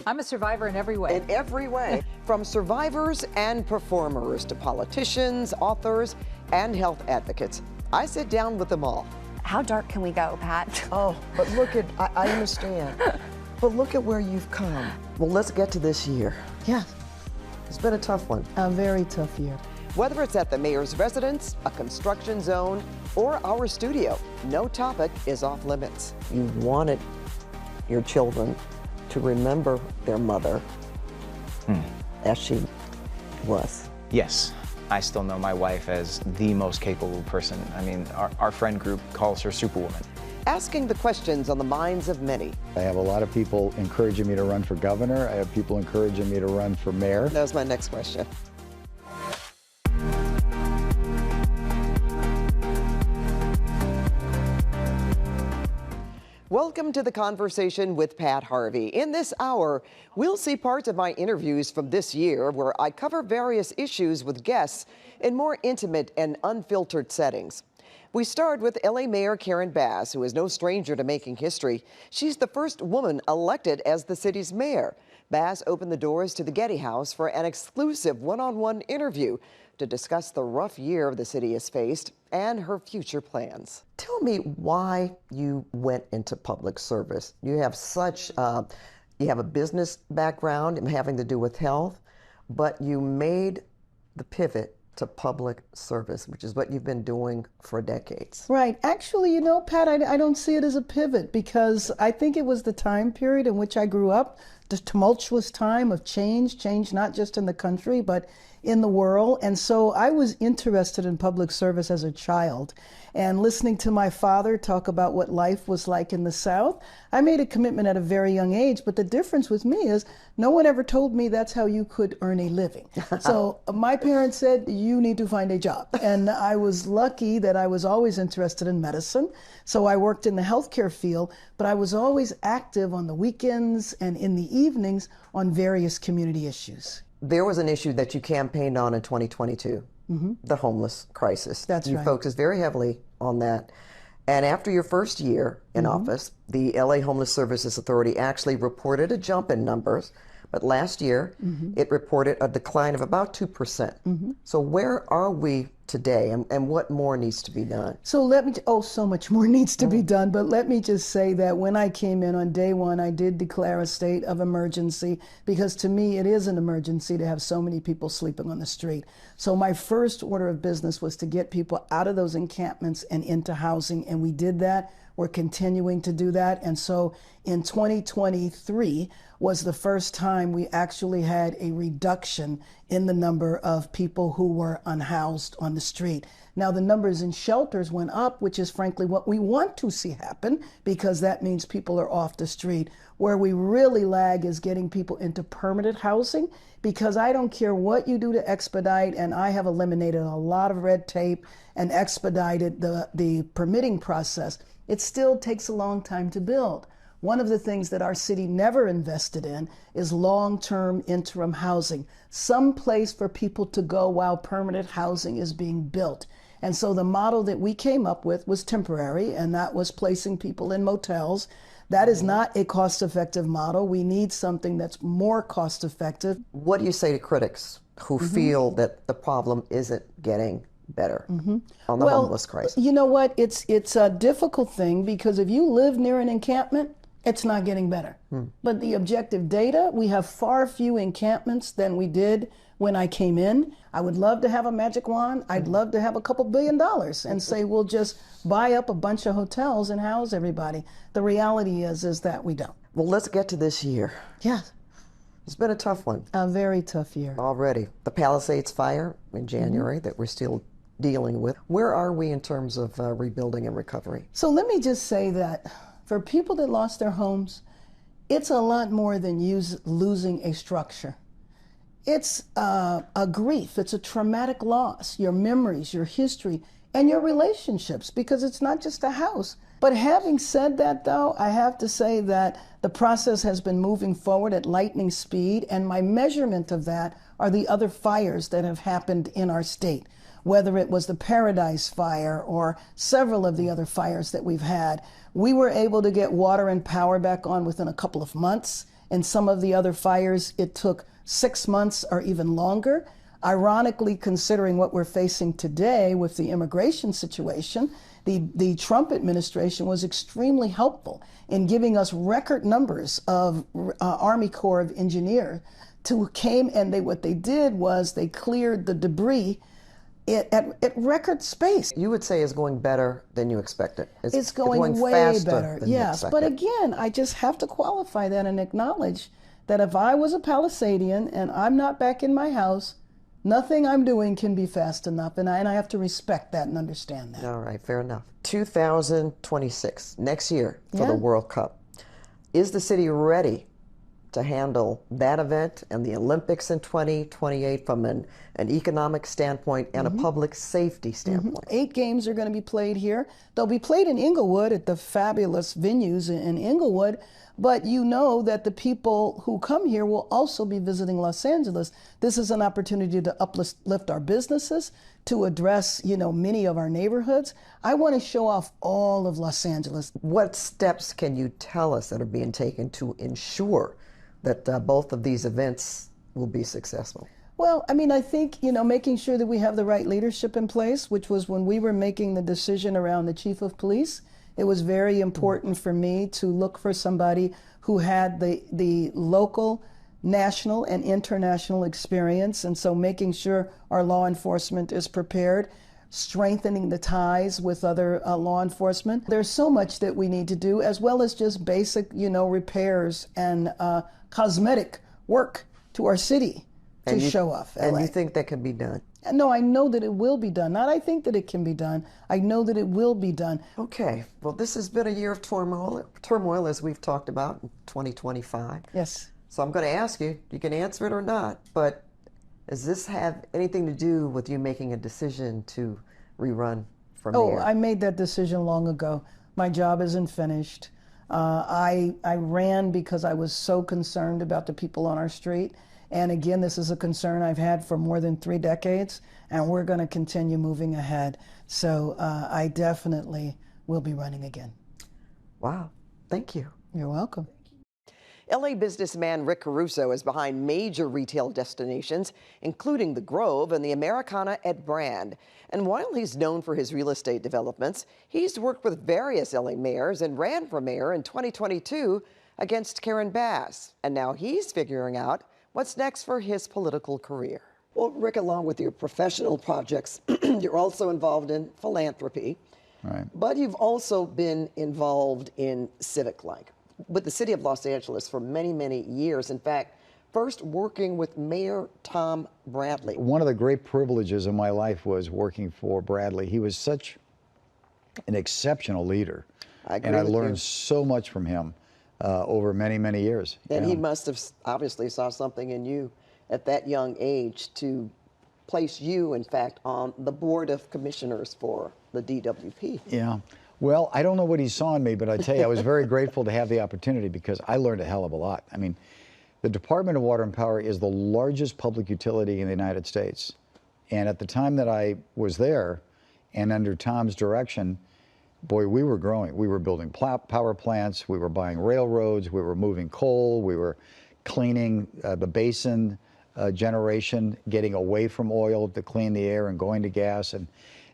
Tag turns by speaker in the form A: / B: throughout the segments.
A: I'm a survivor in every way.
B: In every way. From survivors and performers to politicians, authors, and health advocates. I sit down with them all.
C: How dark can we go, Pat?
B: Oh, but look at, I understand. But look at where you've come. Well, let's get to this year.
D: Yeah,
B: It's been a tough one.
D: a very tough year.
B: Whether it's at the mayor's residence, a construction zone, or our studio, no topic is off limits. You wanted your children to remember their mother as she was.
E: Yes, I still know my wife as the most capable person. I mean, our friend group calls her Superwoman.
B: Asking the questions on the minds of many.
F: I have a lot of people encouraging me to run for governor. I have people encouraging me to run for mayor.
B: That was my next question. Welcome to the conversation with Pat Harvey. In this hour, we'll see parts of my interviews from this year where I cover various issues with guests in more intimate and unfiltered settings. We start with LA Mayor Karen Bass, who is no stranger to making history. She's the first woman elected as the city's mayor. Bass opened the doors to the Getty House for an exclusive one-on-one interview to discuss the rough year the city has faced and her future plans. Tell me why you went into public service. You have such, you have a business background and having to do with health, but you made the pivot to public service, which is what you've been doing for decades.
D: Right. Actually, you know, Pat, I don't see it as a pivot because I think it was the time period in which I grew up, the tumultuous time of change not just in the country, but in the world. And so I was interested in public service as a child. And listening to my father talk about what life was like in the South, I made a commitment at a very young age. But the difference with me is no one ever told me that's how you could earn a living. So my parents said, you need to find a job. And I was lucky that I was always interested in medicine. So I worked in the healthcare field, but I was always active on the weekends and in the evenings on various community issues.
B: There was an issue that you campaigned on in 2022, the homeless crisis.
D: That's right.
B: You focused very heavily on that. And after your first year in office, the LA Homeless Services Authority actually reported a jump in numbers. But last year, it reported a decline of about 2%. So where are we today and what more needs to be done?
D: So let me, so much more needs to be done, but let me just say that when I came in on day one, I did declare a state of emergency because to me, it is an emergency to have so many people sleeping on the street. So my first order of business was to get people out of those encampments and into housing, and we did that. We're continuing to do that. And so in 2023 was the first time we actually had a reduction in the number of people who were unhoused on the street. Now the numbers in shelters went up, which is frankly what we want to see happen because that means people are off the street. Where we really lag is getting people into permanent housing because I don't care what you do to expedite, and I have eliminated a lot of red tape and expedited the permitting process. It still takes a long time to build. One of the things that our city never invested in is long-term interim housing, some place for people to go while permanent housing is being built. And so the model that we came up with was temporary, and that was placing people in motels. That is not a cost-effective model. We need something that's more cost-effective.
B: What do you say to critics who feel that the problem isn't getting better on the homeless crisis?
D: You know what? It's a difficult thing because if you live near an encampment, it's not getting better. But the objective data, we have far fewer encampments than we did when I came in. I would love to have a magic wand. I'd love to have a couple $1 billion and say we'll just buy up a bunch of hotels and house everybody. The reality is that we don't.
B: Well, let's get to this year.
D: Yeah.
B: It's been a tough one.
D: A very tough year.
B: Already. The Palisades fire in January that we're still dealing with. Where are we in terms of rebuilding and recovery?
D: So let me just say that for people that lost their homes, it's a lot more than losing a structure. It's a grief. It's a traumatic loss, your memories, your history, and your relationships, because it's not just a house. But having said that, though, I have to say that the process has been moving forward at lightning speed, and my measurement of that are the other fires that have happened in our state, whether it was the Paradise Fire or several of the other fires that we've had. We were able to get water and power back on within a couple of months, and some of the other fires, it took 6 months or even longer. Ironically, considering what we're facing today with the immigration situation, the Trump administration was extremely helpful in giving us record numbers of Army Corps of Engineers who came, and what they did was they cleared the debris at record space.
B: You would say is going better than you expected.
D: It's going way
B: faster
D: better,
B: than you
D: yes.
B: expected.
D: But again, I just have to qualify that and acknowledge that if I was a Palisadian and I'm not back in my house, nothing I'm doing can be fast enough, and I have to respect that and understand that.
B: All right, fair enough. 2026, next year for
D: Yeah.
B: the World Cup. Is the city ready to handle that event and the Olympics in 2028 from an economic standpoint and a public safety standpoint?
D: 8 games are going to be played here. They'll be played in Inglewood at the fabulous venues in Inglewood, but you know that the people who come here will also be visiting Los Angeles. This is an opportunity to uplift our businesses, to address, many of our neighborhoods. I want to show off all of Los Angeles.
B: What steps can you tell us that are being taken to ensure that both of these events will be successful?
D: Well, I think, making sure that we have the right leadership in place, which was when we were making the decision around the chief of police. It was very important for me to look for somebody who had the local, national, and international experience. And so making sure our law enforcement is prepared, strengthening the ties with other law enforcement. There's so much that we need to do, as well as just basic, repairs and cosmetic work to our city to show off LA.
B: And you think that can be done?
D: No, I know that it will be done. Not I think that it can be done. I know that it will be done.
B: Okay. Well, this has been a year of turmoil as we've talked about in 2025.
D: Yes.
B: So I'm going to ask you, you can answer it or not, but does this have anything to do with you making a decision to rerun for mayor?
D: Oh, I made that decision long ago. My job isn't finished. I ran because I was so concerned about the people on our street. And again, this is a concern I've had for more than 3 decades, and we're going to continue moving ahead. So I definitely will be running again.
B: Wow. Thank you.
D: You're welcome.
B: LA businessman Rick Caruso is behind major retail destinations, including the Grove and the Americana at Brand. And while he's known for his real estate developments, he's worked with various LA mayors and ran for mayor in 2022 against Karen Bass. And now he's figuring out what's next for his political career. Well, Rick, along with your professional projects, you're also involved in philanthropy.
F: Right.
B: But you've also been involved in civic life with the city of Los Angeles for many, many years. In fact, first working with Mayor Tom Bradley.
F: One of the great privileges of my life was working for Bradley. He was such an exceptional leader.
B: I agree
F: and I
B: with
F: learned
B: you.
F: so much from him over many, many years.
B: And
F: Yeah.
B: he must have obviously saw something in you at that young age to place you, in fact, on the board of commissioners for the DWP.
F: Yeah. Well, I don't know what he saw in me, but I tell you, I was very grateful to have the opportunity because I learned a hell of a lot. I mean, the Department of Water and Power is the largest public utility in the United States. And at the time that I was there, and under Tom's direction, boy, we were growing. We were building power plants, we were buying railroads, we were moving coal, we were cleaning the basin generation, getting away from oil to clean the air and going to gas. And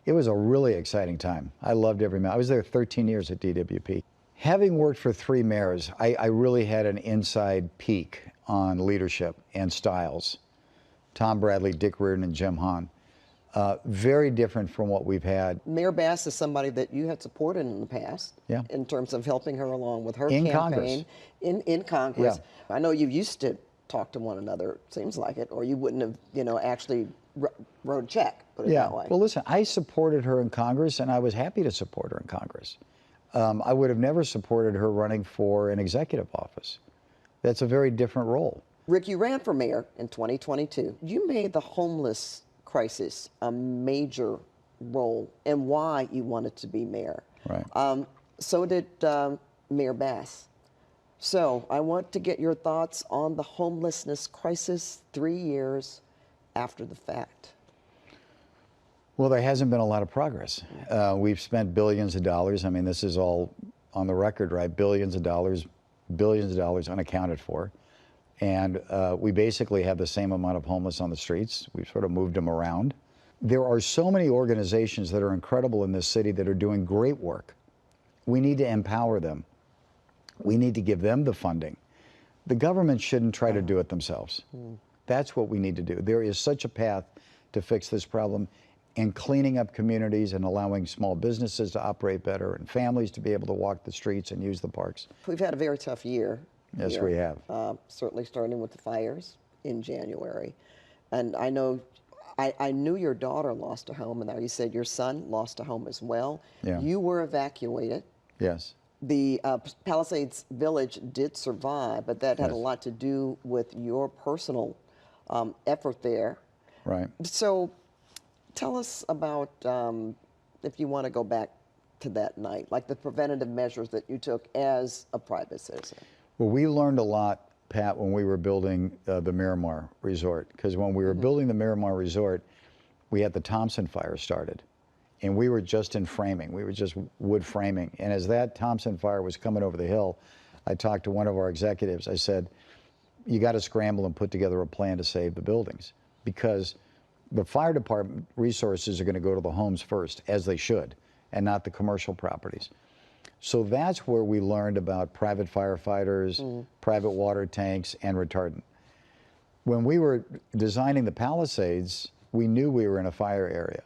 F: it was a really exciting time. I loved every minute. I was there 13 years at DWP. Having worked for 3 mayors, I really had an inside peek on leadership and styles. Tom Bradley, Dick Reardon, and Jim Hahn. Very different from what we've had.
B: Mayor Bass is somebody that you had supported in the past,
F: Yeah.
B: in terms of helping her along with her
F: In
B: campaign in Congress.
F: Yeah.
B: I know you used to talk to one another, seems like it, or you wouldn't have, actually wrote a check, put it that way.
F: Well, listen, I supported her in Congress, and I was happy to support her in Congress. I would have never supported her running for an executive office. That's a very different role.
B: Rick, you ran for mayor in 2022. You made the homeless crisis a major role in why you wanted to be mayor.
F: Right.
B: So did Mayor Bass. So I want to get your thoughts on the homelessness crisis 3 years after the fact.
F: Well, there hasn't been a lot of progress. We've spent billions of dollars. I mean, this is all on the record, right? Billions of dollars unaccounted for. And we basically have the same amount of homeless on the streets. We've sort of moved them around. There are so many organizations that are incredible in this city that are doing great work. We need to empower them. We need to give them the funding. The government shouldn't try to do it themselves. That's what we need to do. There is such a path to fix this problem, and cleaning up communities and allowing small businesses to operate better and families to be able to walk the streets and use the parks.
B: We've had a very tough year.
F: Yes,
B: here.
F: we have.
B: Certainly starting with the fires in January. And I know, I knew your daughter lost a home, and now you said your son lost a home as well.
F: Yeah.
B: You were evacuated.
F: Yes.
B: The Palisades Village did survive, but that had a
F: Yes.
B: lot to do with your personal effort there.
F: Right.
B: So tell us about, if you want to go back to that night, like the preventative measures that you took as a private citizen.
F: Well, we learned a lot, Pat, when we were building the Miramar Resort, because when we were building the Miramar Resort, we had the Thompson fire started, and we were just in framing. We were just wood framing. And as that Thompson fire was coming over the hill, I talked to one of our executives. I said, you got to scramble and put together a plan to save the buildings, because the fire department resources are going to go to the homes first, as they should, and not the commercial properties. So that's where we learned about private firefighters, private water tanks, and retardant. When we were designing the Palisades, we knew we were in a fire area.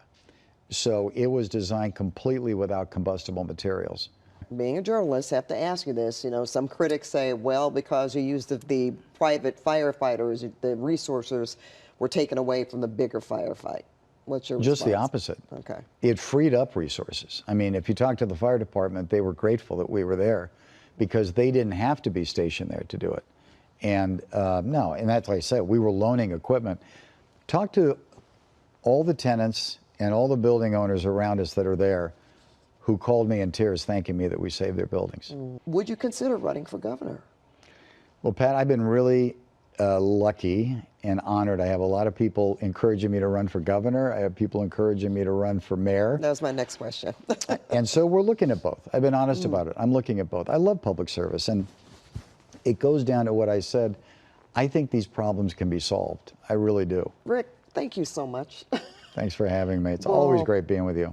F: So it was designed completely without combustible materials.
B: Being a journalist, I have to ask you this. You know, some critics say, well, because you used the private firefighters, the resources were taken away from the bigger firefight. What's your
F: Just the
B: response?
F: opposite.
B: Okay.
F: It freed up resources. I mean, if you talk to the fire department, they were grateful that we were there because they didn't have to be stationed there to do it. And no, and that's like I said, we were loaning equipment. Talk to all the tenants and all the building owners around us that are there who called me in tears thanking me that we saved their buildings.
B: Would you consider running for governor?
F: Well, Pat, I've been really lucky and honored. I have a lot of people encouraging me to run for governor. I have people encouraging me to run for mayor.
B: That was my next question.
F: And so we're looking at both. I've been honest about it. I'm looking at both. I love public service, and it goes down to what I said. I think these problems can be solved. I really do.
B: Rick, thank you so much.
F: Thanks for having me. It's always great being with you.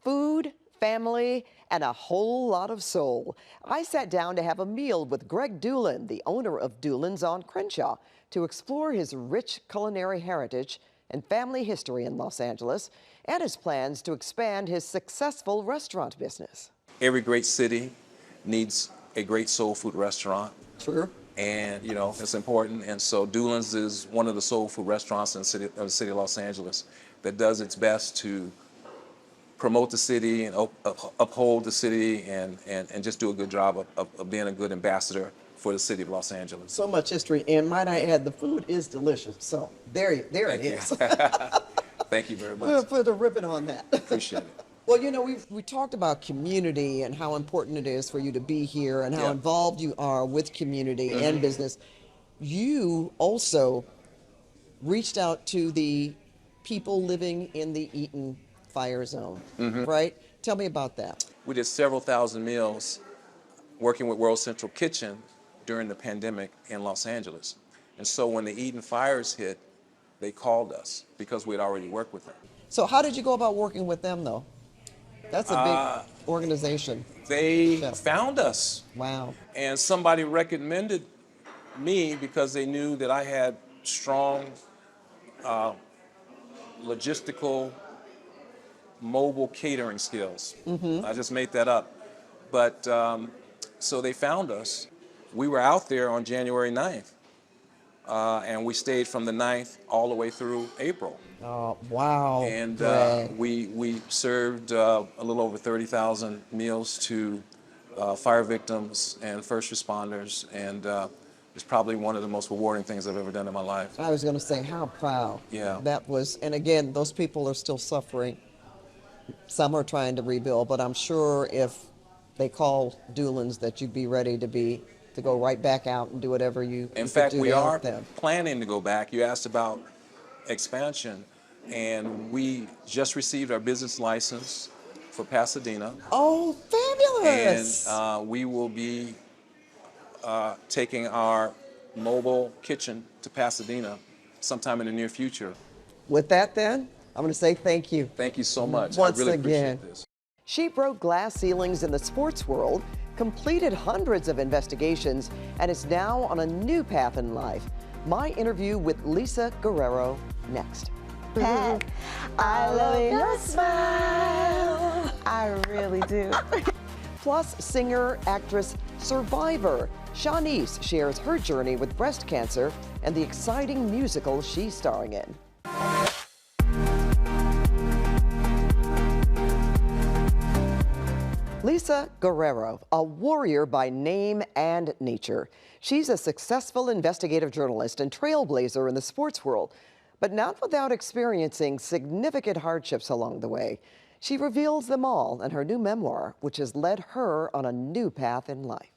B: Food, family, and a whole lot of soul. I sat down to have a meal with Greg Doolin, the owner of Doolin's on Crenshaw, to explore his rich culinary heritage and family history in Los Angeles and his plans to expand his successful restaurant business.
A: Every great city needs a great soul food restaurant.
B: True.
A: And, you know, it's important. And so Doolin's is one of the soul food restaurants in the city of Los Angeles that does its best to promote the city and uphold the city and just do a good job of being a good ambassador for the city of Los Angeles.
B: So much history, and might I add, the food is delicious. So there it is.
A: Thank you very
B: We'll
A: much.
B: put a ribbon on that.
A: Appreciate it.
B: Well, you know, we talked about community and how important it is for you to be here and how
A: Yeah.
B: involved you are with community and business. You also reached out to the people living in the Eaton fire zone, right? Tell me about that.
A: We did several thousand meals working with World Central Kitchen during the pandemic in Los Angeles. And so when the Eaton fires hit, they called us because we had already worked with them.
B: So how did you go about working with them, though? That's a big organization.
A: They
B: Yeah.
A: found us,
B: Wow.
A: and somebody recommended me because they knew that I had strong logistical mobile catering skills. I just made that up. But so they found us. We were out there on January 9th, and we stayed from the 9th all the way through April.
B: Oh, wow.
A: And
B: Greg.
A: we served a little over 30,000 meals to fire victims and first responders, and it's probably one of the most rewarding things I've ever done in my life.
B: I was going to say, how proud.
A: Yeah.
B: That was, and again, those people are still suffering. Some are trying to rebuild, but I'm sure if they call Doolin's that you'd be ready to go right back out and do whatever you
A: In
B: could
A: fact,
B: do
A: we
B: to help
A: are
B: them.
A: planning to go back. You asked about expansion, and we just received our business license for Pasadena,
B: Oh,
A: and
B: fabulous.
A: we will be taking our mobile kitchen to Pasadena sometime in the near future.
B: With that, then, I'm going to say thank you.
A: Thank you so much.
B: Once
A: I really
B: again.
A: appreciate this.
B: She broke glass ceilings in the sports world, completed hundreds of investigations, and is now on a new path in life. My interview with Lisa Guerrero next.
G: Pat, I love your smile. I really do.
B: Plus, singer, actress, survivor, Shawnice shares her journey with breast cancer and the exciting musical she's starring in. Lisa Guerrero, a warrior by name and nature. She's a successful investigative journalist and trailblazer in the sports world, but not without experiencing significant hardships along the way. She reveals them all in her new memoir, which has led her on a new path in life.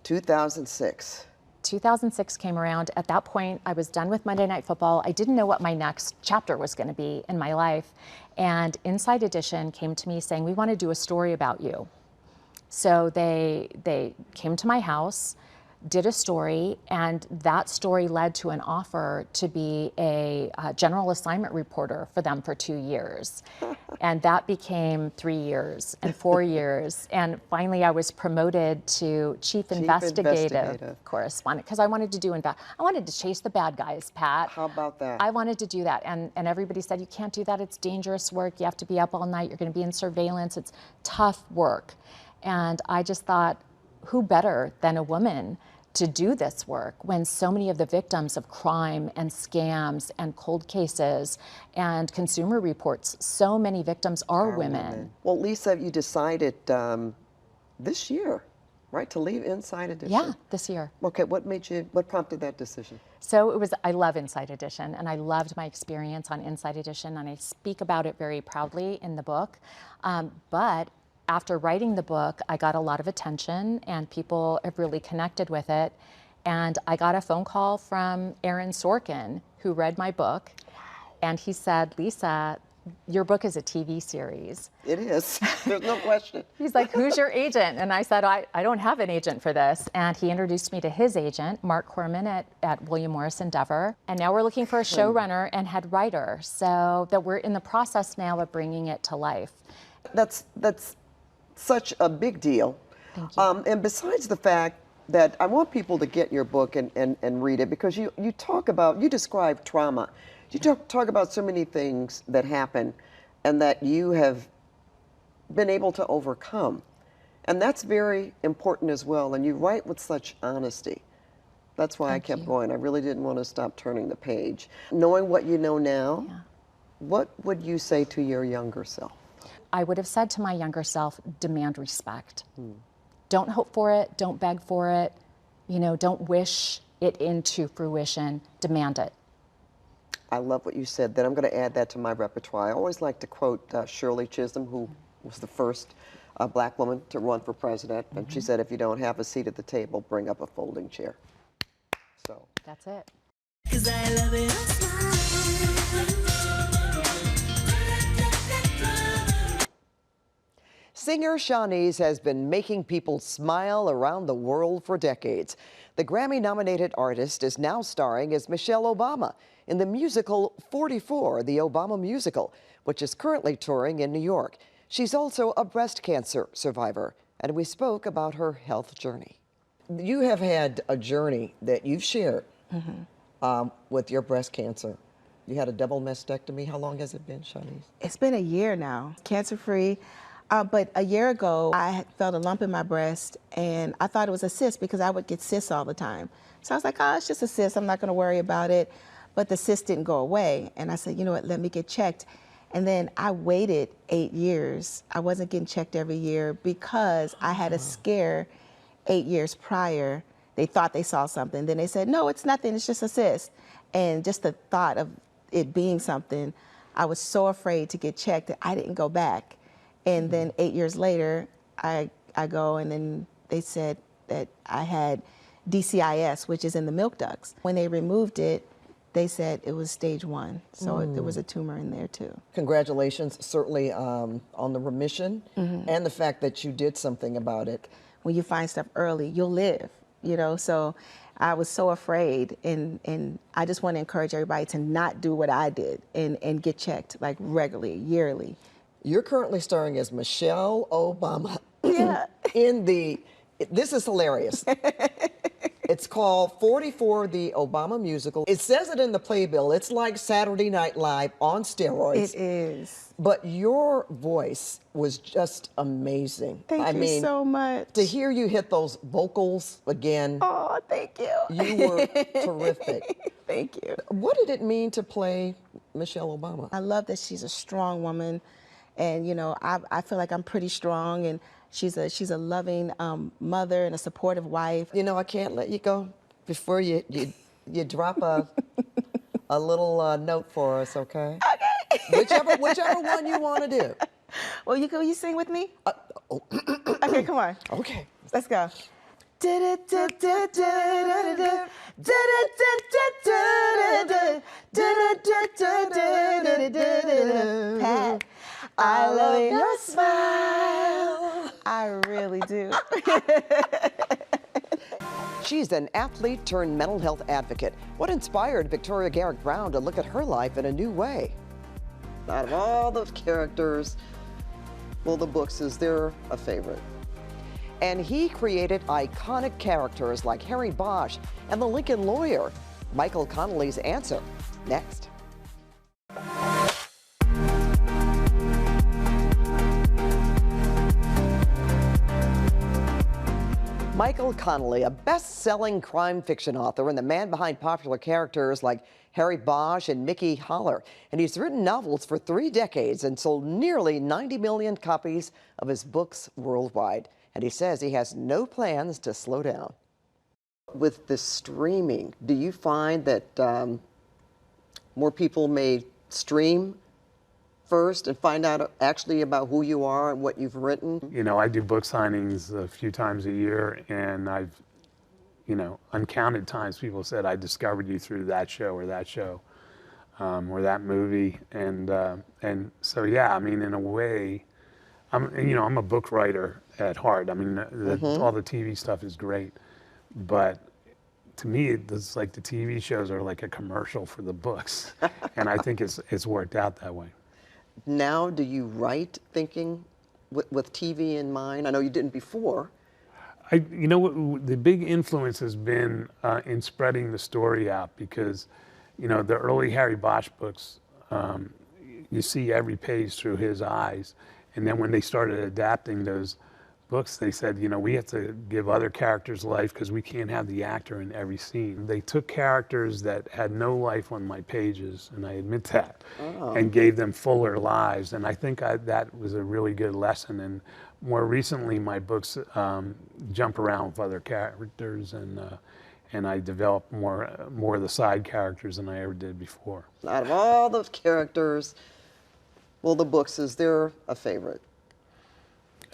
B: 2006.
C: 2006 came around. At that point, I was done with Monday Night Football. I didn't know what my next chapter was going to be in my life. And Inside Edition came to me saying, we want to do a story about you. So they came to my house, did a story, and that story led to an offer to be a general assignment reporter for them for 2 years. And that became 3 years and 4 years. And finally, I was promoted to chief investigative correspondent because I wanted to I wanted to chase the bad guys, Pat.
B: How about that?
C: I wanted to do that. And everybody said, you can't do that. It's dangerous work. You have to be up all night. You're going to be in surveillance. It's tough work. And I just thought, who better than a woman to do this work when so many of the victims of crime and scams and cold cases and consumer reports, so many victims are women.
B: Well, Lisa, you decided this year, right, to leave Inside Edition?
C: Yeah, this year.
B: Okay, what prompted that decision?
C: So I love Inside Edition, and I loved my experience on Inside Edition, and I speak about it very proudly in the book. But after writing the book, I got a lot of attention and people have really connected with it. And I got a phone call from Aaron Sorkin, who read my book. And he said, Lisa, your book is a TV series.
B: It is. There's no question.
C: He's like, who's your agent? And I said, I don't have an agent for this. And he introduced me to his agent, Mark Corman at William Morris Endeavor. And now we're looking for a showrunner and head writer. So that we're in the process now of bringing it to life.
B: That's such a big deal.
C: Thank you.
B: And besides the fact that I want people to get your book and read it, because you describe trauma. You talk about so many things that happen and that you have been able to overcome. And that's very important as well. And you write with such honesty. That's why I kept going. I really didn't want to stop turning the page. Knowing what you know now, what would you say to your younger self?
C: I would have said to my younger self, demand respect. Don't hope for it, don't beg for it, don't wish it into fruition, demand it.
B: I love what you said. Then I'm going to add that to my repertoire. I always like to quote Shirley Chisholm, who was the first black woman to run for president. And she said, if you don't have a seat at the table, bring up a folding chair. So
C: that's it.
H: 'Cause I love it.
B: Singer Shawnice has been making people smile around the world for decades. The Grammy-nominated artist is now starring as Michelle Obama in the musical 44, the Obama musical, which is currently touring in New York. She's also a breast cancer survivor, and we spoke about her health journey. You have had a journey that you've shared with your breast cancer. You had a double mastectomy. How long has it been, Shawnice?
G: It's been a year now, cancer-free. But a year ago, I had felt a lump in my breast, and I thought it was a cyst because I would get cysts all the time. So I was like, oh, it's just a cyst. I'm not going to worry about it. But the cyst didn't go away. And I said, you know what, let me get checked. And then I waited 8 years. I wasn't getting checked every year because I had a scare 8 years prior. They thought they saw something. Then they said, no, it's nothing. It's just a cyst. And just the thought of it being something, I was so afraid to get checked that I didn't go back. And then 8 years later, I go, and then they said that I had DCIS, which is in the milk ducts. When they removed it, they said it was stage 1. So there was a tumor in there too.
B: Congratulations, certainly on the remission and the fact that you did something about it.
G: When you find stuff early, you'll live, So I was so afraid, and I just want to encourage everybody to not do what I did and get checked like regularly, yearly.
B: You're currently starring as Michelle Obama.
G: Yeah.
B: This is hilarious. It's called 44, the Obama Musical. It says it in the playbill. It's like Saturday Night Live on steroids.
G: It is.
B: But your voice was just amazing.
G: Thank you so much.
B: To hear you hit those vocals again.
G: Oh, thank you.
B: You were terrific.
G: Thank you.
B: What did it mean to play Michelle Obama?
G: I love that she's a strong woman, and you know, I feel like I'm pretty strong, and she's a loving mother and a supportive wife.
B: You know, I can't let you go before you drop a little note for us, okay?
G: Okay.
B: Whichever one you want to do.
G: Well, you sing with me? Okay, come on.
B: Okay.
G: Let's go. Pat, I love your smile. I really do.
B: She's an athlete turned mental health advocate. What inspired Victoria Garrick Brown to look at her life in a new way? Out of all those characters, well, the books is their a favorite. And he created iconic characters like Harry Bosch and the Lincoln Lawyer. Michael Connelly's answer, next. Michael Connelly, a best-selling crime fiction author and the man behind popular characters like Harry Bosch and Mickey Holler. And he's written novels for 3 decades and sold nearly 90 million copies of his books worldwide. And he says he has no plans to slow down. With the streaming, do you find that more people may stream first and find out actually about who you are and what you've written?
I: You know, I do book signings a few times a year, and I've, you know, uncounted times people said, I discovered you through that show or that show or that movie. And so, yeah, I mean, in a way, I'm a book writer at heart. I mean, all the TV stuff is great, but to me, it's like the TV shows are like a commercial for the books, and I think it's worked out that way.
B: Now, do you write thinking with TV in mind? I know you didn't before.
I: You know what, the big influence has been in spreading the story out, because, you know, the early Harry Bosch books, you see every page through his eyes. And then when they started adapting those books, they said, you know, we have to give other characters life because we can't have the actor in every scene. They took characters that had no life on my pages, and I admit that, and gave them fuller lives. And I think that was a really good lesson. And more recently, my books jump around with other characters, and I develop more of the side characters than I ever did before.
B: Out of all those characters, well, the books is their a favorite.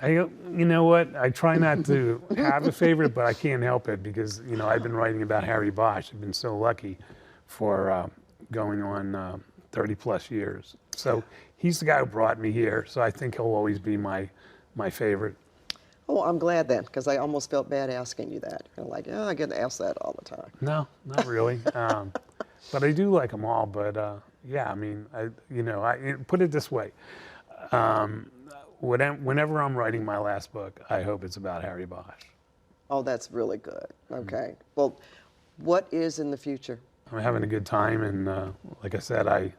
I: You know what? I try not to have a favorite, but I can't help it because, you know, I've been writing about Harry Bosch. I've been so lucky for going on 30 plus years. So he's the guy who brought me here. So I think he'll always be my favorite.
B: Oh, I'm glad then, because I almost felt bad asking you that. You're like, oh, I get asked that all the time.
I: No, not really. But I do like them all. But yeah, I mean, I put it this way. Whenever I'm writing my last book, I hope it's about Harry Bosch.
B: Oh, that's really good. Okay. Well, what is in the future?
I: I'm having a good time, and like I said, I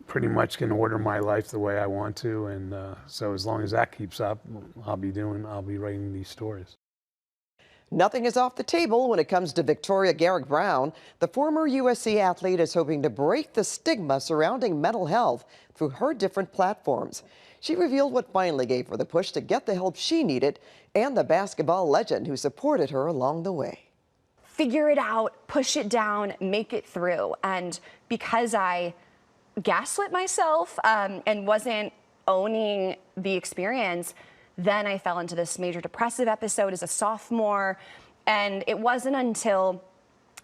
I: pretty much can order my life the way I want to, and so as long as that keeps up, I'll be writing these stories.
B: Nothing is off the table when it comes to Victoria Garrick Brown. The former USC athlete is hoping to break the stigma surrounding mental health through her different platforms. She revealed what finally gave her the push to get the help she needed and the basketball legend who supported her along the way.
J: Figure it out, push it down, make it through. And because I gaslit myself and wasn't owning the experience, then I fell into this major depressive episode as a sophomore. And it wasn't until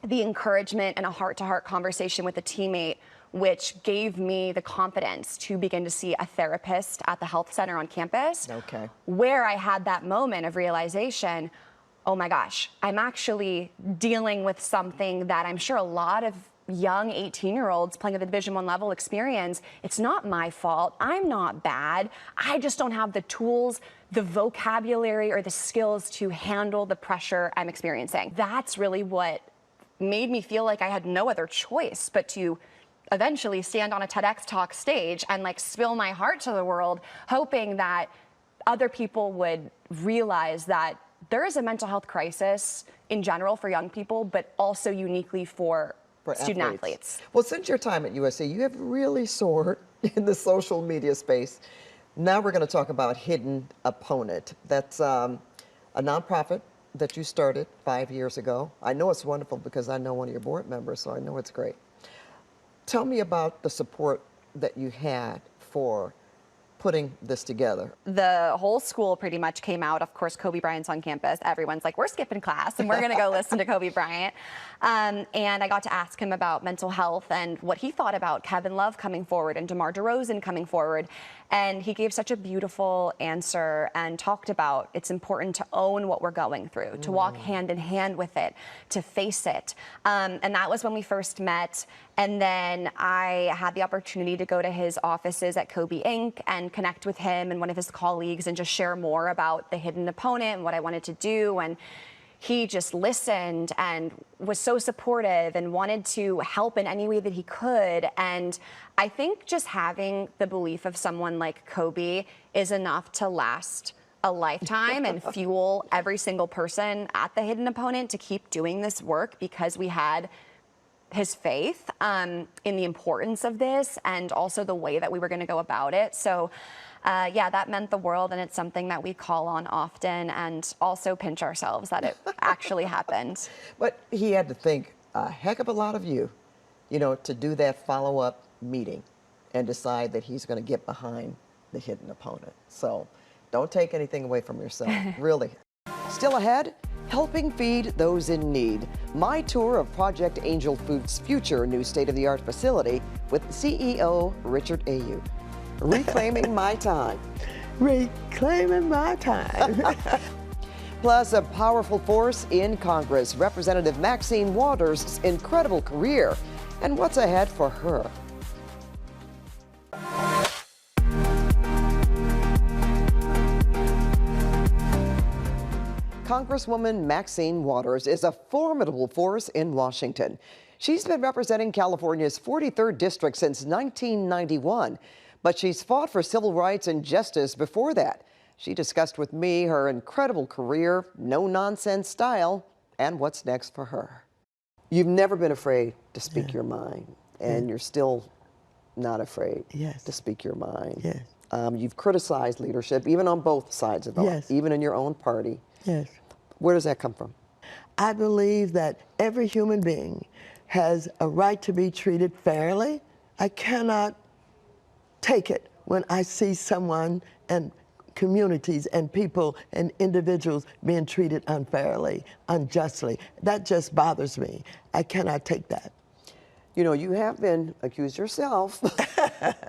J: the encouragement and a heart-to-heart conversation with a teammate which gave me the confidence to begin to see a therapist at the health center on campus.
B: Okay.
J: Where I had that moment of realization, oh my gosh, I'm actually dealing with something that I'm sure a lot of young 18-year-olds playing at the Division I level experience. It's not my fault. I'm not bad. I just don't have the tools, the vocabulary, or the skills to handle the pressure I'm experiencing. That's really what made me feel like I had no other choice but to eventually stand on a TEDx talk stage and like spill my heart to the world, hoping that other people would realize that there is a mental health crisis in general for young people, but also uniquely for student athletes.
B: Well, since your time at USC, you have really soared in the social media space. Now we're going to talk about Hidden Opponent. That's a nonprofit that you started 5 years ago. I know it's wonderful because I know one of your board members, so I know it's great. Tell me about the support that you had for putting this together.
J: The whole school pretty much came out. Of course, Kobe Bryant's on campus. Everyone's like, we're skipping class and we're going to go listen to Kobe Bryant. And I got to ask him about mental health and what he thought about Kevin Love coming forward and DeMar DeRozan coming forward. And he gave such a beautiful answer and talked about it's important to own what we're going through, to walk hand in hand with it, to face it. And that was when we first met. And then I had the opportunity to go to his offices at Kobe Inc. and connect with him and one of his colleagues and just share more about the Hidden Opponent and what I wanted to do. And he just listened and was so supportive and wanted to help in any way that he could. And I think just having the belief of someone like Kobe is enough to last a lifetime and fuel every single person at the Hidden Opponent to keep doing this work, because we had his faith in the importance of this and also the way that we were going to go about it. So yeah, that meant the world, and it's something that we call on often and also pinch ourselves that it actually happened.
B: But he had to think a heck of a lot of you, you know, to do that follow-up meeting and decide that he's going to get behind the Hidden Opponent. So don't take anything away from yourself, really. Still ahead, helping feed those in need. My tour of Project Angel Food's future new state-of-the-art facility with CEO Richard Ayoub. Reclaiming my time.
K: Reclaiming my time.
B: Plus, a powerful force in Congress, Representative Maxine Waters' incredible career, and what's ahead for her. Congresswoman Maxine Waters is a formidable force in Washington. She's been representing California's 43rd district since 1991, but she's fought for civil rights and justice before that. She discussed with me her incredible career, no-nonsense style, and what's next for her. You've never been afraid to speak your mind, and you're still not afraid to speak your mind.
K: Yes.
B: You've criticized leadership, even on both sides of it, even in your own party.
K: Yes.
B: Where does that come from?
K: I believe that every human being has a right to be treated fairly. I cannot take it when I see someone and communities and people and individuals being treated unfairly, unjustly. That just bothers me. I cannot take that.
B: You know, you have been accused yourself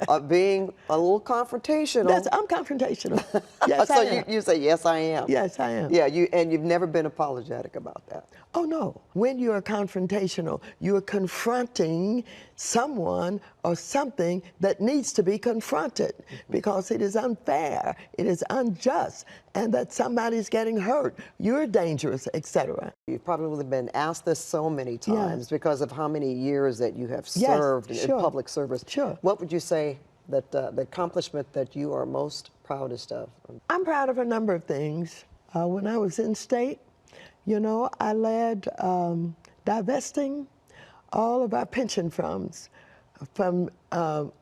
B: of being a little confrontational.
K: I'm confrontational. Yes,
B: so
K: I am.
B: you say, yes, I am.
K: Yes, I am.
B: Yeah, and you've never been apologetic about that.
K: Oh, no. When you are confrontational, you are confronting someone or something that needs to be confronted because it is unfair, it is unjust, and that somebody's getting hurt, you're dangerous, etc.
B: You've probably been asked this so many times because of how many years that you have served in public service.
K: Sure.
B: What would you say that the accomplishment that you are most proudest of?
K: I'm proud of a number of things. When I was in state, you know, I led divesting all of our pension funds from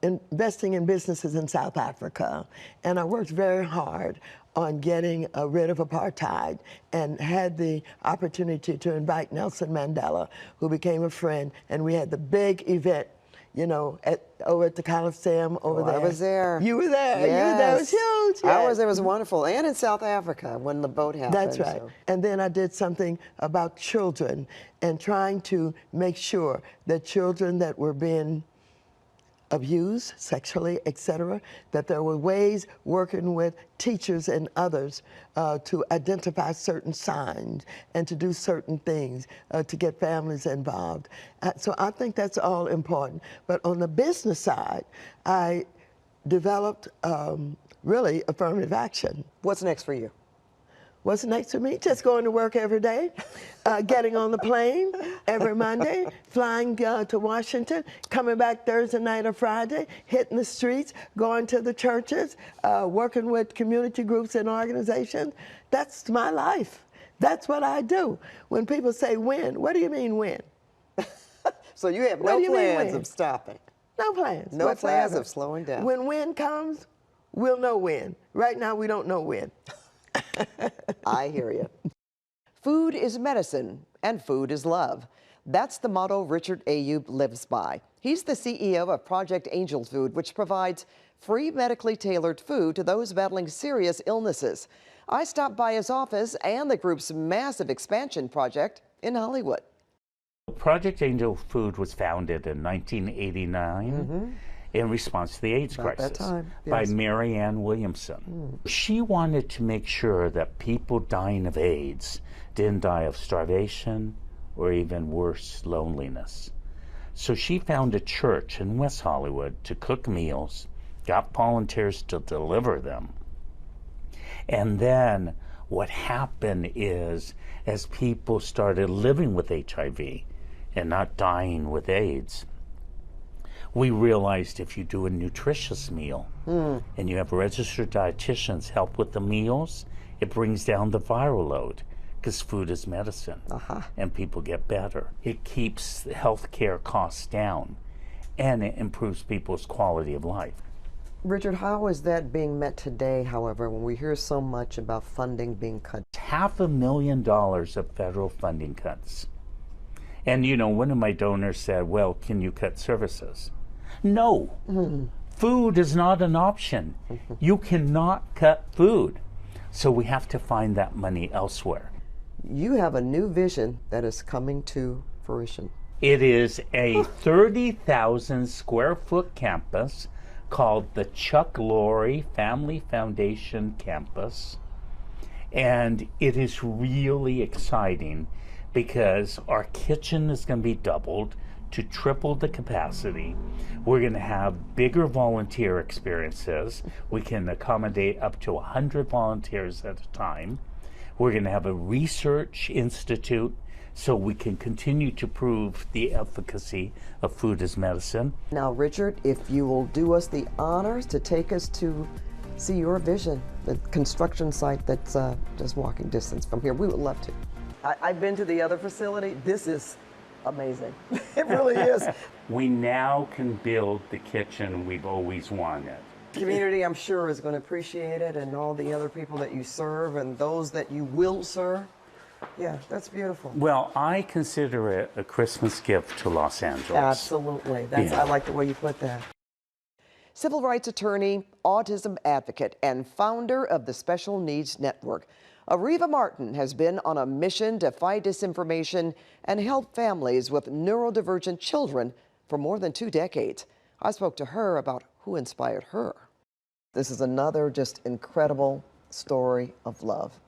K: investing in businesses in South Africa. And I worked very hard on getting rid of apartheid and had the opportunity to invite Nelson Mandela, who became a friend, and we had the big event, you know, over at the Coliseum over there.
B: I was there.
K: You were there.
B: Yes.
K: You were there. It was huge.
B: I was there. It was wonderful. And in South Africa when the vote happened.
K: That's right.
B: So.
K: And then I did something about children and trying to make sure that children that were being abused sexually, etc., that there were ways working with teachers and others to identify certain signs and to do certain things to get families involved. So I think that's all important. But on the business side, I developed really affirmative action.
B: What's next for you?
K: What's next for me? Just going to work every day, getting on the plane every Monday, flying to Washington, coming back Thursday night or Friday, hitting the streets, going to the churches, working with community groups and organizations. That's my life. That's what I do. When people say when, what do you mean when?
B: So you have no plans of stopping?
K: No plans.
B: No plans of slowing down.
K: When comes, we'll know when. Right now, we don't know when.
B: I hear you. Food is medicine and food is love. That's the motto Richard Ayub lives by. He's the CEO of Project Angel Food, which provides free medically tailored food to those battling serious illnesses. I stopped by his office and the group's massive expansion project in Hollywood.
L: Project Angel Food was founded in 1989 in response to the AIDS crisis by Mary Ann Williamson. She wanted to make sure that people dying of AIDS didn't die of starvation or even worse, loneliness. So she found a church in West Hollywood to cook meals, got volunteers to deliver them. And then what happened is, as people started living with HIV and not dying with AIDS, we realized if you do a nutritious meal and you have registered dietitians help with the meals, it brings down the viral load because food is medicine and people get better. It keeps healthcare costs down and it improves people's quality of life.
B: Richard, how is that being met today, however, when we hear so much about funding being cut?
L: $500,000 of federal funding cuts. And you know, one of my donors said, well, can you cut services? No, food is not an option. You cannot cut food. So we have to find that money elsewhere.
B: You have a new vision that is coming to fruition.
L: It is a 30,000 square foot campus called the Chuck Lorre Family Foundation Campus. And it is really exciting because our kitchen is going to be doubled to triple the capacity. We're going to have bigger volunteer experiences. We can accommodate up to 100 volunteers at a time. We're going to have a research institute so we can continue to prove the efficacy of food as medicine.
B: Now, Richard, if you will do us the honors to take us to see your vision, the construction site that's just walking distance from here, we would love to. I've been to the other facility. This is amazing. It really is.
L: We now can build the kitchen we've always wanted.
B: The community, I'm sure, is going to appreciate it, and all the other people that you serve and those that you will serve. Yeah, that's beautiful.
L: Well, I consider it a Christmas gift to Los Angeles.
B: Absolutely. I like the way you put that. Civil rights attorney, autism advocate, and founder of the Special Needs Network, Ariva Martin has been on a mission to fight disinformation and help families with neurodivergent children for more than 2 decades. I spoke to her about who inspired her. This is another just incredible story of love.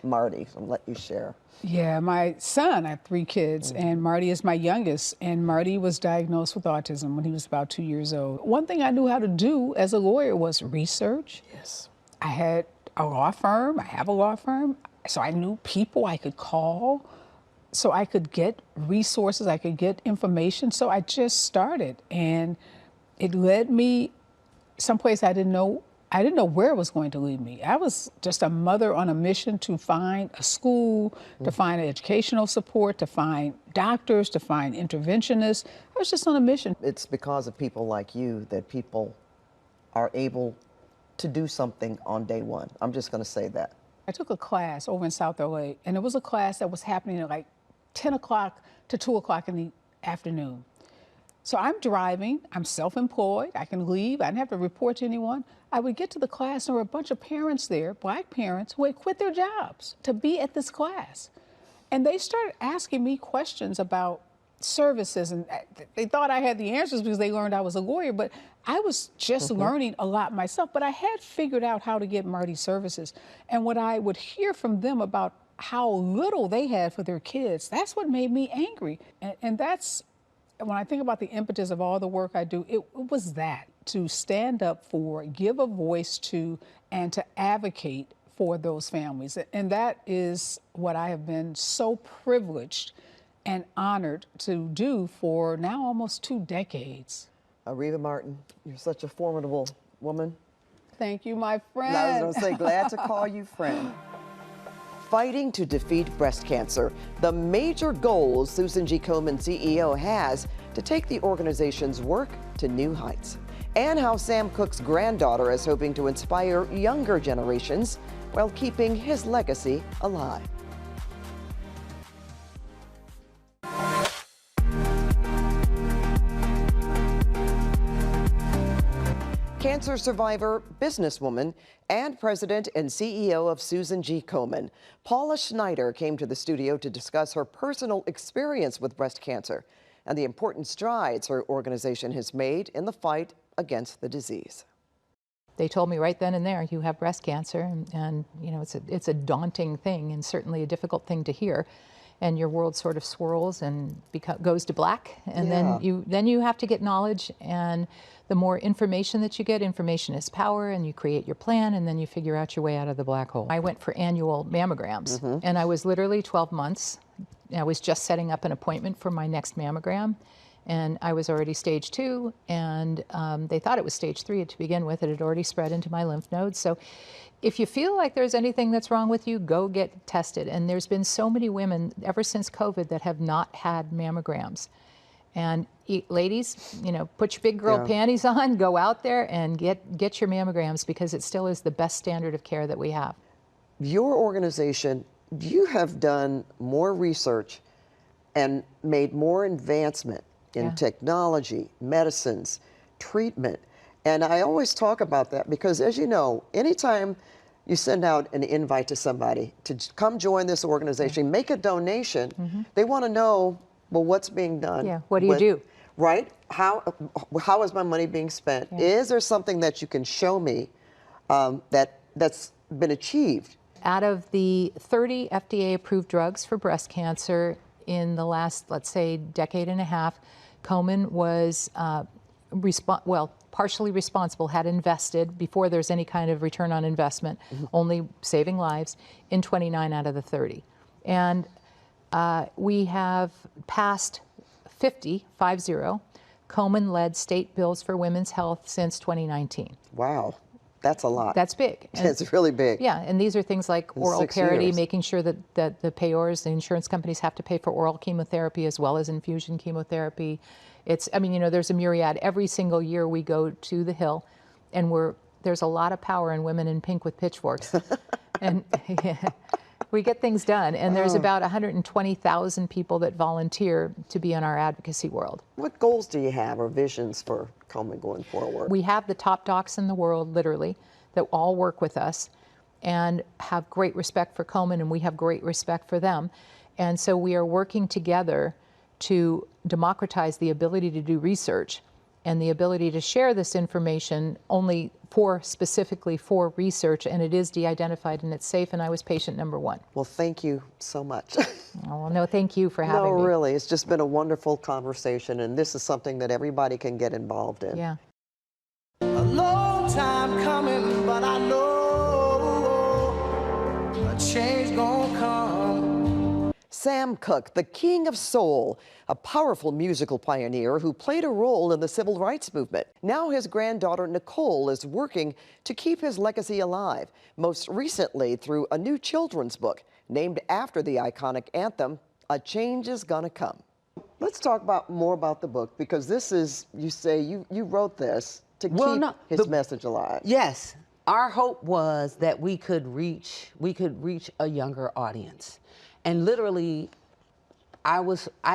B: Marty, I'll let you share.
M: Yeah, my son, I have 3 kids, and Marty is my youngest, and Marty was diagnosed with autism when he was about 2 years old. One thing I knew how to do as a lawyer was research.
B: Yes.
M: I had a law firm, I have a law firm, so I knew people I could call, so I could get resources, I could get information, so I just started, and it led me someplace I didn't know where it was going to lead me. I was just a mother on a mission to find a school, to find educational support, to find doctors, to find interventionists. I was just on a mission.
B: It's because of people like you that people are able to do something on day one. I'm just going to say that.
M: I took a class over in South LA, and it was a class that was happening at like 10 o'clock to 2 o'clock in the afternoon. So I'm driving, I'm self-employed, I can leave, I didn't have to report to anyone. I would get to the class, and there were a bunch of parents there, Black parents, who had quit their jobs to be at this class. And they started asking me questions about services, and they thought I had the answers because they learned I was a lawyer, but I was just learning a lot myself. But I had figured out how to get Marty services. And what I would hear from them about how little they had for their kids, that's what made me angry. And that's, when I think about the impetus of all the work I do, it was that, to stand up for, give a voice to, and to advocate for those families. And that is what I have been so privileged and honored to do for now almost 2 decades.
B: Areva Martin, you're such a formidable woman.
M: Thank you, my friend.
B: I was going to say, glad to call you friend. Fighting to defeat breast cancer, the major goals Susan G. Komen, CEO, has to take the organization's work to new heights. And how Sam Cooke's granddaughter is hoping to inspire younger generations while keeping his legacy alive. Cancer survivor, businesswoman, and president and CEO of Susan G. Komen, Paula Schneider came to the studio to discuss her personal experience with breast cancer and the important strides her organization has made in the fight against the disease.
N: They told me right then and there, you have breast cancer, and you know, it's a daunting thing and certainly a difficult thing to hear. And your world sort of swirls and goes to black, and then you have to get knowledge, and the more information that you get, information is power, and you create your plan, and then you figure out your way out of the black hole. I went for annual mammograms, and I was literally 12 months. I was just setting up an appointment for my next mammogram, and I was already stage 2, and they thought it was stage 3 to begin with. It had already spread into my lymph nodes. So if you feel like there's anything that's wrong with you, go get tested. And there's been so many women ever since COVID that have not had mammograms. And ladies, you know, put your big girl panties on, go out there and get your mammograms, because it still is the best standard of care that we have.
B: Your organization, you have done more research and made more advancement in technology, medicines, treatment. And I always talk about that because, as you know, anytime you send out an invite to somebody to come join this organization, make a donation, they want to know, well, what's being done?
N: Yeah, what do you do?
B: Right? How is my money being spent? Is there something that you can show me that's been achieved?
N: Out of the 30 FDA-approved drugs for breast cancer in the last, let's say, decade and a half, Komen was partially responsible, had invested, before there's any kind of return on investment, only saving lives, in 29 out of the 30. And we have passed 50 Komen-led state bills for women's health since 2019.
B: Wow, that's a lot.
N: That's big.
B: It's really big.
N: Yeah, and these are things like oral parity, making sure that the payors, the insurance companies, have to pay for oral chemotherapy as well as infusion chemotherapy. I mean, you know, there's a myriad. Every single year we go to the Hill, and there's a lot of power in women in pink with pitchforks. And we get things done. And there's about 120,000 people that volunteer to be in our advocacy world.
B: What goals do you have or visions for Komen going forward?
N: We have the top docs in the world, literally, that all work with us and have great respect for Komen, and we have great respect for them. And so we are working together to democratize the ability to do research and the ability to share this information only specifically for research, and it is de-identified and it's safe, and I was patient number 1. Well,
B: thank you so much.
N: Oh, no, thank you for having me.
B: No, really, it's just been a wonderful conversation, and this is something that everybody can get involved in.
N: Yeah.
H: A long time coming, but I know a change gonna come.
B: Sam Cooke, the king of soul, a powerful musical pioneer who played a role in the civil rights movement. Now his granddaughter Nicole is working to keep his legacy alive, most recently through a new children's book named after the iconic anthem, A Change Is Gonna Come. Let's talk more about the book, because this is, you say you wrote this to keep his message alive.
O: Yes. Our hope was that we could reach a younger audience. And literally, I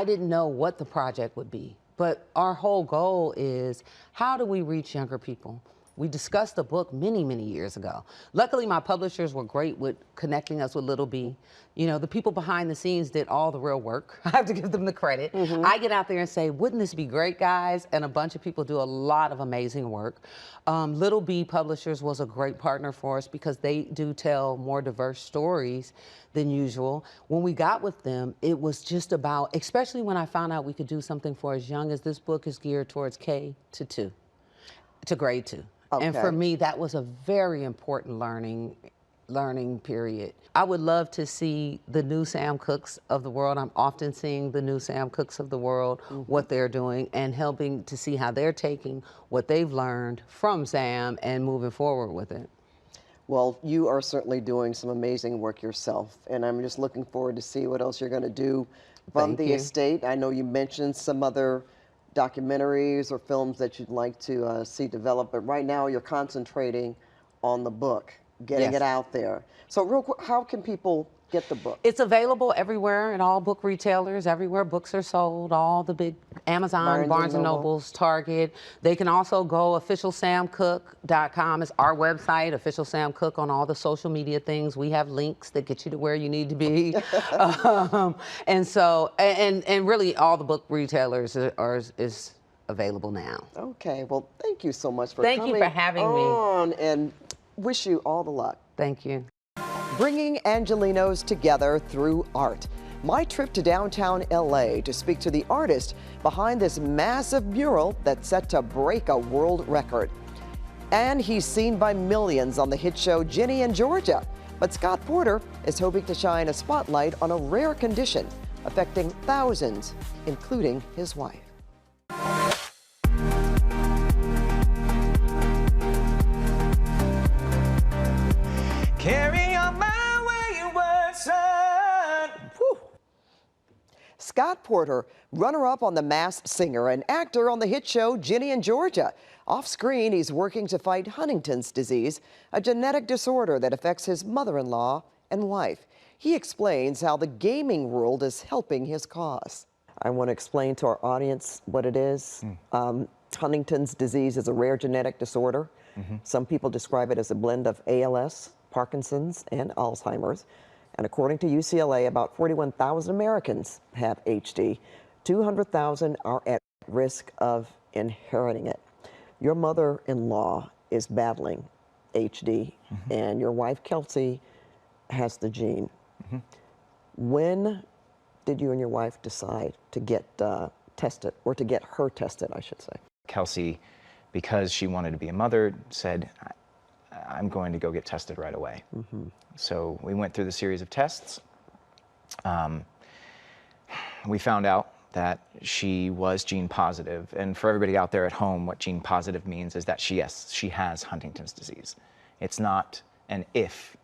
O: didn't know what the project would be, but our whole goal is, how do we reach younger people? We discussed the book many, many years ago. Luckily, my publishers were great with connecting us with Little B. You know, the people behind the scenes did all the real work. I have to give them the credit. I get out there and say, wouldn't this be great, guys? And a bunch of people do a lot of amazing work. Little B Publishers was a great partner for us because they do tell more diverse stories than usual. When we got with them, it was just about, especially when I found out we could do something for as young as this book is geared towards K to 2, to grade 2. And for me, that was a very important learning period. I would love to see the new Sam Cooks of the world. I'm often seeing the new Sam Cooks of the world, what they're doing, and helping to see how they're taking what they've learned from Sam and moving forward with it.
B: Well, you are certainly doing some amazing work yourself, and I'm just looking forward to see what else you're going to do from the estate. I know you mentioned some other documentaries or films that you'd like to see develop, but right now you're concentrating on the book, getting it out there. So real quick, how can people get the book?
O: It's available everywhere in all book retailers, everywhere books are sold, all the big Amazon, Barnes & Nobles, Target. They can also go officialsamcook.com is our website, Official Sam Cook on all the social media things. We have links that get you to where you need to be. And so, and really all the book retailers is available now.
B: Okay, well, thank you so much for
O: coming on. Thank you for having me.
B: And wish you all the luck.
O: Thank you.
B: Bringing Angelenos together through art. My trip to downtown LA to speak to the artist behind this massive mural that's set to break a world record. And he's seen by millions on the hit show Ginny and Georgia. But Scott Porter is hoping to shine a spotlight on a rare condition affecting thousands, including his wife.
H: Carry on my wayward son. Whew.
B: Scott Porter, runner-up on The Masked Singer and actor on the hit show Ginny and Georgia. Off-screen, he's working to fight Huntington's disease, a genetic disorder that affects his mother-in-law and wife. He explains how the gaming world is helping his cause. I want to explain to our audience what it is. Huntington's disease is a rare genetic disorder. Some people describe it as a blend of ALS, Parkinson's, and Alzheimer's. And according to UCLA, about 41,000 Americans have HD. 200,000 are at risk of inheriting it. Your mother-in-law is battling HD, and your wife, Kelsey, has the gene. When did you and your wife decide to get tested, or to get her tested, I should say?
E: Kelsey, because she wanted to be a mother, said, I'm going to go get tested right away. So we went through the series of tests. We found out that she was gene positive. And for everybody out there at home, what gene positive means is that she has Huntington's disease. It's not an if,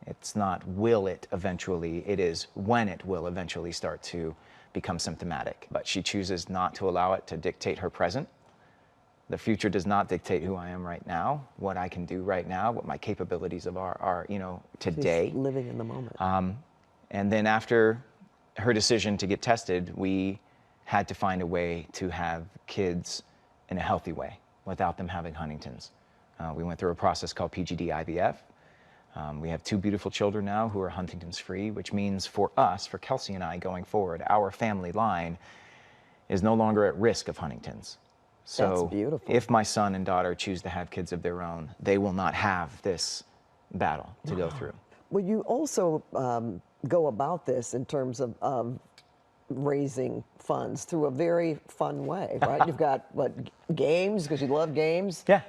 E: it's not will it eventually, it is when it will eventually start to become symptomatic. But she chooses not to allow it to dictate her present. The future does not dictate who I am right now, what I can do right now, what my capabilities are, you know, today.
B: She's living in the moment.
E: And then after her decision to get tested, we had to find a way to have kids in a healthy way without them having Huntington's. We went through a process called PGD IVF. We have 2 beautiful children now who are Huntington's free, which means for us, for Kelsey and I going forward, our family line is no longer at risk of Huntington's. So if my son and daughter choose to have kids of their own, they will not have this battle to go through.
B: Well, you also go about this in terms of raising funds through a very fun way, right? You've got, what, games, because you love games?
E: Yeah.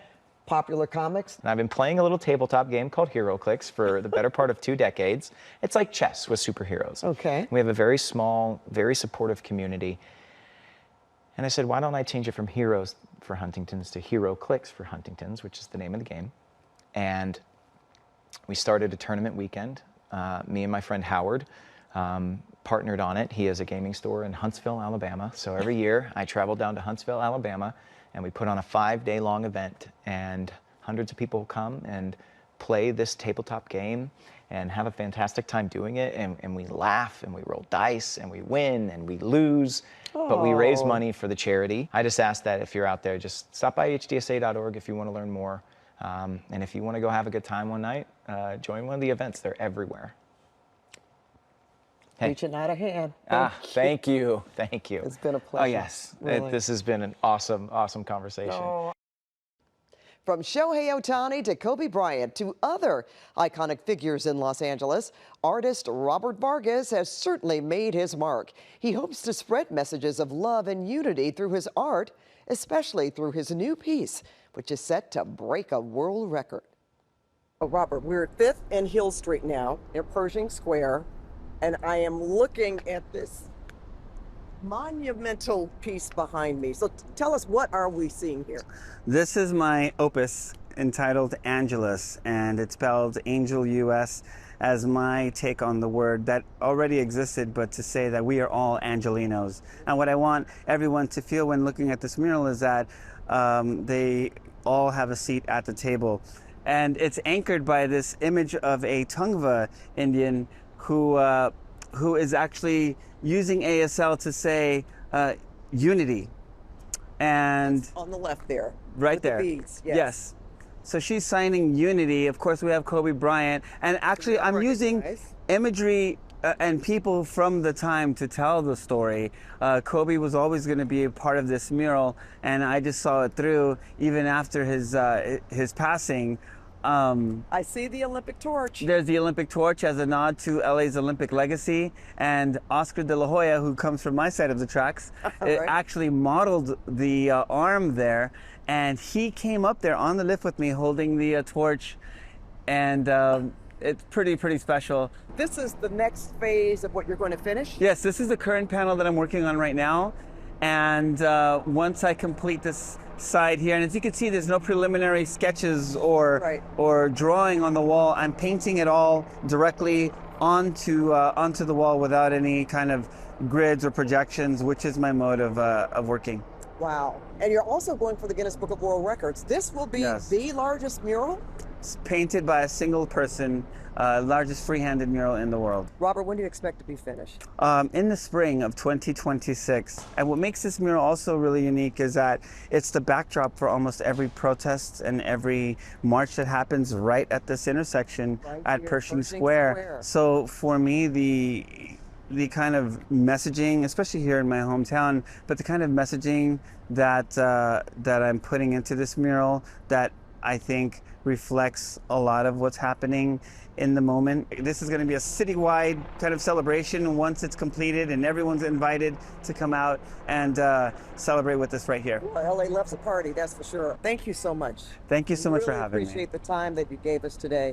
B: Popular comics?
E: And I've been playing a little tabletop game called HeroClix for the better part of 2 decades. It's like chess with superheroes.
B: Okay.
E: We have a very small, very supportive community. And I said, why don't I change it from Heroes for Huntington's to HeroClix for Huntington's, which is the name of the game. And we started a tournament weekend. Me and my friend Howard partnered on it. He has a gaming store in Huntsville, Alabama. So every year I travel down to Huntsville, Alabama, and we put on a 5-day-long event. And hundreds of people come and play this tabletop game and have a fantastic time doing it. And we laugh and we roll dice and we win and we lose. But we raise money for the charity. I just ask that if you're out there, just stop by hdsa.org if you want to learn more. And if you want to go have a good time one night, join one of the events. They're everywhere. Hey.
B: Reaching out a hand.
E: Thank you. Thank you.
B: It's been a pleasure.
E: Oh, yes.
B: Really.
E: This has been an awesome, awesome conversation.
B: Oh. From Shohei Ohtani to Kobe Bryant to other iconic figures in Los Angeles, artist Robert Vargas has certainly made his mark. He hopes to spread messages of love and unity through his art, especially through his new piece, which is set to break a world record. Oh, Robert, we're at 5th and Hill Street now, near Pershing Square, and I am looking at this monumental piece behind me. So tell us, what are we seeing here?
P: This is my opus entitled Angelus, and it's spelled Angel US as my take on the word that already existed, but to say that we are all Angelinos. And what I want everyone to feel when looking at this mural is that they all have a seat at the table. And it's anchored by this image of a Tongva Indian who is actually using ASL to say unity. And
B: on the left there.
P: Right
B: with
P: there.
B: The beads.
P: Yes. So she's signing unity. Of course, we have Kobe Bryant. And actually, I'm using imagery and people from the time to tell the story. Kobe was always going to be a part of this mural, and I just saw it through even after his passing.
B: I see the Olympic torch.
P: There's the Olympic torch as a nod to LA's Olympic legacy. And Oscar de la Hoya, who comes from my side of the tracks, actually modeled the arm there. And he came up there on the lift with me holding the torch. And it's pretty special.
B: This is the next phase of what you're going to finish?
P: Yes, this is the current panel that I'm working on right now. And once I complete this side here, and as you can see, there's no preliminary sketches or drawing on the wall. I'm painting it all directly onto the wall without any kind of grids or projections, which is my mode of working.
B: Wow. And you're also going for the Guinness Book of World Records. This will be the largest mural?
P: It's painted by a single person, largest free-handed mural in the world.
B: Robert, when do you expect to be finished?
P: In the spring of 2026. And what makes this mural also really unique is that it's the backdrop for almost every protest and every march that happens right at this intersection at Pershing Square. So for me, the kind of messaging, especially here in my hometown, but the kind of messaging that I'm putting into this mural that I think reflects a lot of what's happening in the moment. This is going to be a citywide kind of celebration once it's completed, and everyone's invited to come out and celebrate with us right here.
B: Well, LA loves a party, that's for sure. Thank you so much.
P: Thank you so much for having me.
B: Appreciate the time that you gave us today.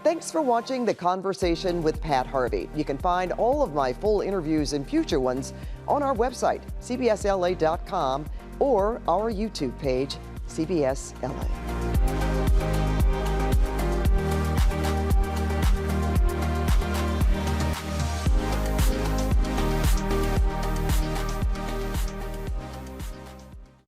B: Thanks for watching The Conversation with Pat Harvey. You can find all of my full interviews and future ones on our website, cbsla.com, or our YouTube page, CBS LA.